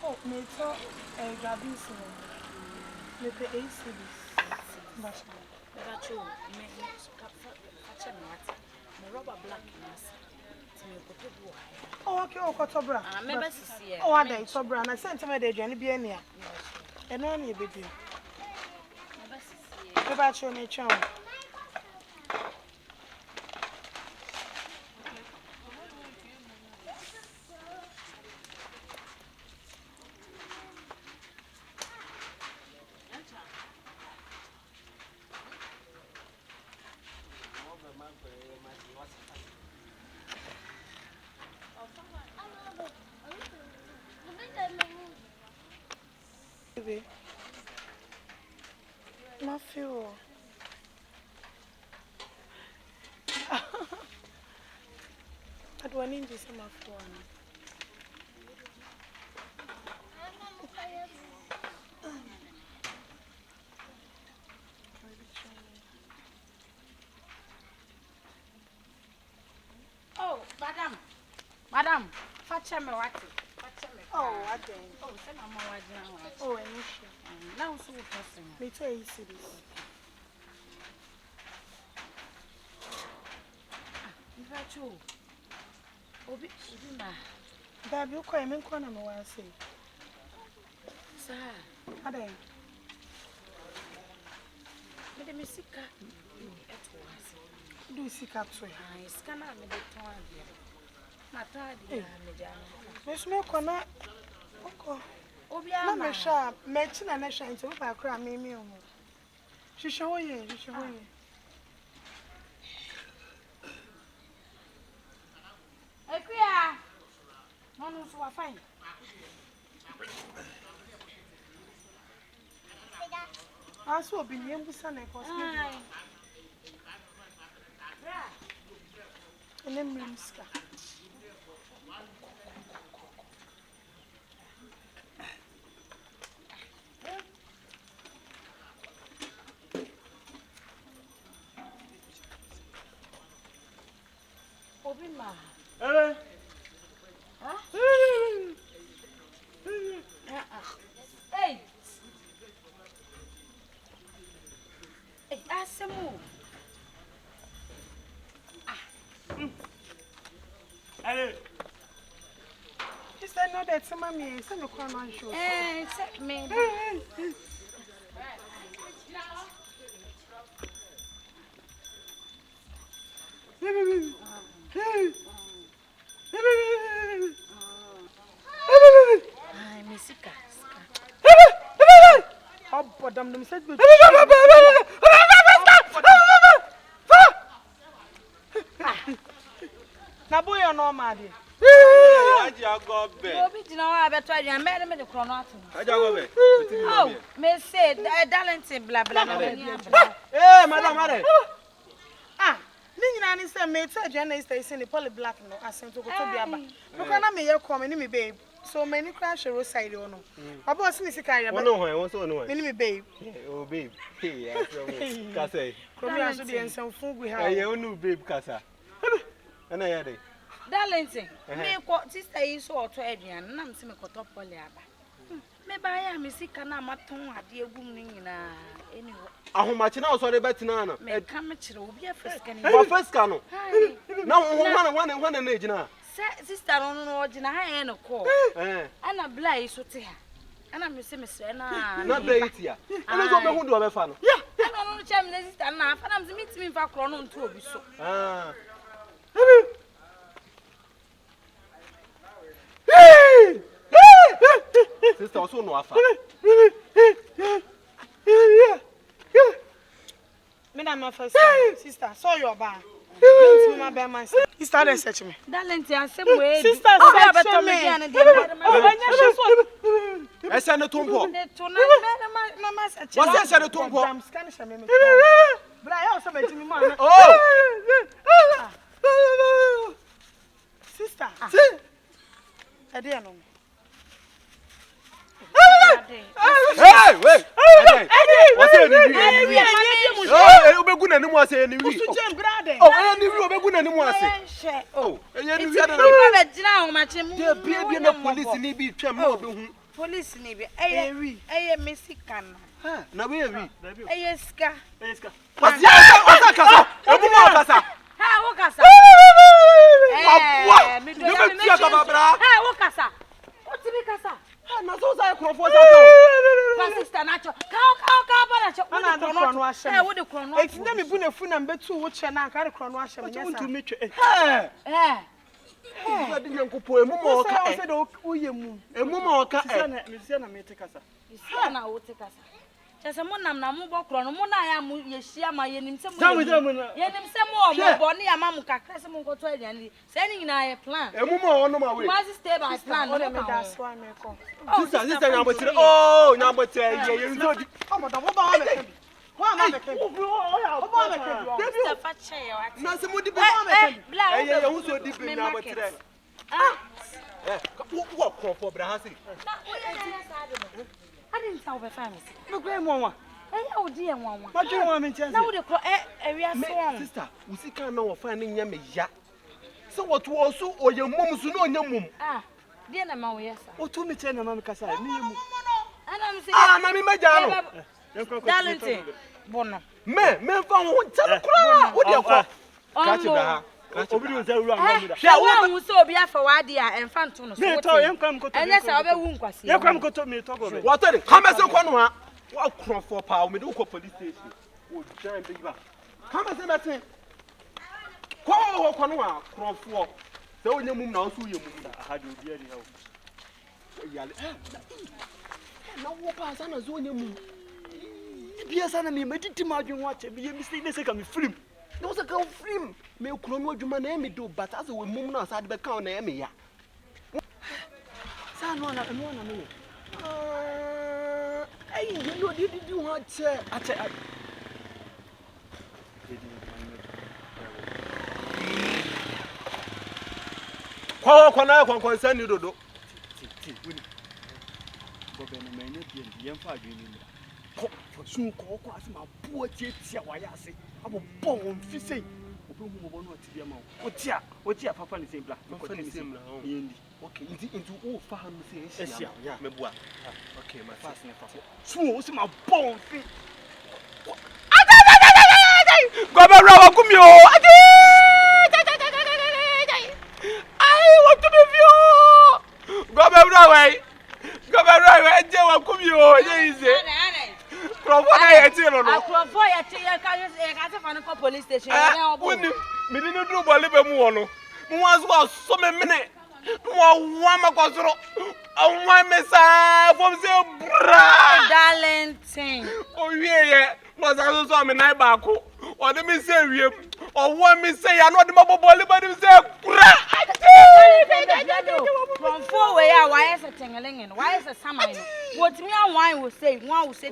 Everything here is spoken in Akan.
Oh, me so grabbing some. Me pay 8 cedis. That's Bacho, me rubber black oh, okay, oh, got sobra. Oh, I did sobra, and I sent him a day, Jenny Bienia. And only a baby. About your nature. My fuel. I don't need this in my phone. Oh, madam, fetch me what? Oh, I think. Oh, send my mama. Oh, I know. Now, so person. Me too, you see this. Bacho. Obi ma. Baby, you call me corner, no one say. Sir, I don't. me the sika. Do seek up to I scan out me the town. Matadi, Miss Milkona. Obi, I'm a sharp, matching and a shine to look at cram me. She show you, she show you. Hey, Quia! No, so I find. I saw be near Busan and cost me. And then Rimska. Obima. Hey. Hey, Asemu. He said, no, that's some mommy, some of the show. Except me. Ay, Missika. Oh, but them said, now, boy, you're no mad. I just got back. Obi did not have a try and made me the chronometer. I just got back. Oh, may say, Darlington, blah, blah, blah. Hey, madam, Ah, Nina is a mate, Jenny stays in the poly black, no, I sent to go to Biaba. Look, I may come in me, babe. So many crash a roadside, you know. My boss is a carrier, but no, I want to know. Me, babe. Oh, babe. Hey, I say, come here to the end some food we have. I know, babe, Casa. And I had it. Darlington, me what sister is so to Adrian, and I'm seeing a top polyaba. Maybe I am a sick and I'm a tongue at the woman anyway. How much now? Sorry, but Nana. May come at you, be a first cannon. What first canoe? Now, one and age now. Sister on origin, I ain't a call. And a blaze to her. And I'm Miss Senna, not late here. And I don't know who do a fan. Yeah, I don't know, Cham, this is enough, and I'm meeting me for Cronon to be so. Ah. Sister also no affair. Madam, my first sister, saw your bar. My bear man. He started searching me. Darlington, I said, way. Sister, search me. I send a tumpo. What's that? Send a tumpo. I'm scanning me. But I also met me, man. Oh, sister. I didn't know. Hey, wait. What's it? Obeguna ni mo ase ni wi. Oh, ni wi obeguna ni mo ase. Oh, ni wi ada. Ba jina ho ma che mu. De bia na police ni bi twam na obehu. Police ni bi. Eye Mexican. Ha, na we wi. Eye ska. What's ya kasa? Ebu mo kasa. Ha, wo kasa. Wa. Ni be tia ka babra. Ha, wo kasa. O ti bi kasa. Ha, na so say krofo sa ka. Pa sister na cho. Ka ba na cho. Ana do krono ahye. Eh, wo de krono. Eti na me bu na fu na mbetu wo che na ka de krono ahye me nyesa. Ntu mi twe. Ha. Eh. Adi nyankopo emu mo ka. O se do uye mu. Emu mo ka. Misia na me te kasa. Isia na wo te kasa. Chese mo nam na mo bo krono mo na ya mo ye hia ma ye nim se mo. Ye nim se mo mo bo ne ya ma mo kakra se mo nkoto aduane. Se ni nyina ye plan. Emu mo ono ma we. Must stay by plan. O de me da so am e ko. Sister nyambotire. Oh, nyambotire ye nzo di. Omo da wo ba wa me ke bi. Wo ama me ke bi. Wo ba me ke bi. Sister fa che ye wa. Na se mo di be. Bla. Ye hu so di be nyambotire. Wo krofo bra ha se. Na wo ye na sa de no. Adin sa wo be fa me. Me gbe mo wa. Eh, wo di e nwanwa. Ma dwe wa me ntia se. Na wo de kro wi aso. Sister, wo sika na wo fa ne nya me ya. Se wo to wo so oye mum so na onya mum. Ah, die na ma wo ye sa. O tu me che na ma me kasa ni mu. Ana me se. Ah, na mi maja no. Darlington. Bono. Me fa wo ntia kura. Wo de kwa. Ka che bra ha. Obi do za wura ngam da. Hwa wo hu so obi afa wade a emfa nto no so. Me to yem kwam ko to. Enya sa obe hu nkwase. Ye kwam ko to me to go be. Wo to de kama se kwa no ha. Wo krofo pa wo me do ko police station. Wo jan be ba. Kama se metin. Kwa no ha krofo. Se onya mum na wo so ye mum da. Aha de obi ani ha wo. Yale. Na wo pa sa na zo onya mum. Bia sa na me mediti ma adwen wa che me mistake ne se ka me film. No se ka film. Me kuro no adwuma na me do but as we mum na sa de be kan na me ya. Sa no na me. Ai you know did you want che. Ache. Kwa na kwa sani dodo. Wini. Bobe no me nya bia yem fa adwen ni. Ko sun ko asema bo tia wa ya se. Abo bon fi sei. Obi hu bo no ati bia ma wo. O tia papa ni sei bla. Papa ni sei bla. Yendi. Okay, into o fa ha no sei Esia. Me bua. Okay, my fast ne fa. Sun o se ma bon fi. Go be rawa kumi o. Ai, what to be you? Go be rawa. Je wa kumi o. Je ize. Krofo na ye ti lo no. Krofo ye ti ye ka se fa no ko police station na obo. Woni, me di no duro bole be mu wo no. Mu wa so me mene. Mu wa makosoro. Awon me sa fo se bra. Darlington. O wie ye. No sa so me nai ba ko. O de me se wie. O wo me se ya no de mabobole ba de se kura. From 4 way, why is a tingeling? Why is a summer? What me and wine will say, one will say.